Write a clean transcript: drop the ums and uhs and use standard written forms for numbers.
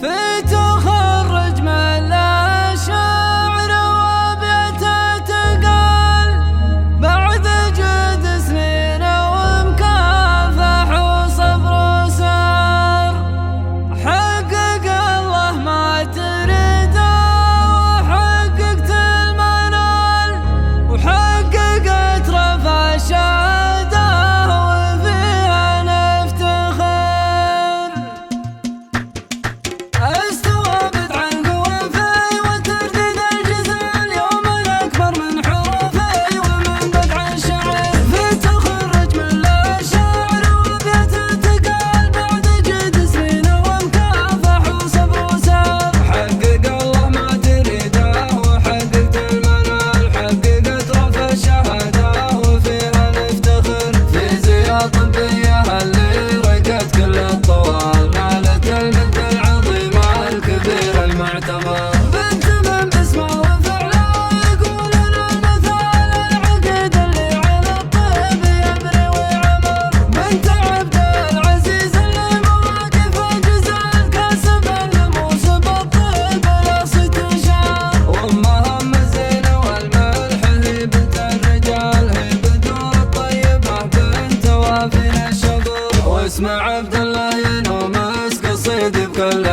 في تخرج من لا شعر وبيته تقال بعد جد سنين ومكافح وصبر وسار. حقق الله ما تريده وحققت المنال وحققت رفع الشهادة وفيها نفتخر. استوى بدع القوافي وتردد الجزال يوم الأكبر من حروفي ومن بدع الشعر. في تخرج من لا شعر وبيته تقال بعد جد سنين ومكافح وصبر وسار. حقق الله ما تريده وحققت المنال حققت رفع الشهادة وفيها نفتخر. في زيارة طبية اللي رقت كل الطوال نالت المجد العظيم الكبير المعتبر. بنت من باسمه وفعله يقولون المثال العقيد اللي على الطيب يبني ويعمر. بنت عبد العزيز اللي مواقفه جزال كاسب النموس بالطيب الاصي تشار. وامها ام الزين والملح هي بنت الرجال هي بدور الطيبه بنت وافي الشكور. واسمع عبد الله ينومس قصيد بكل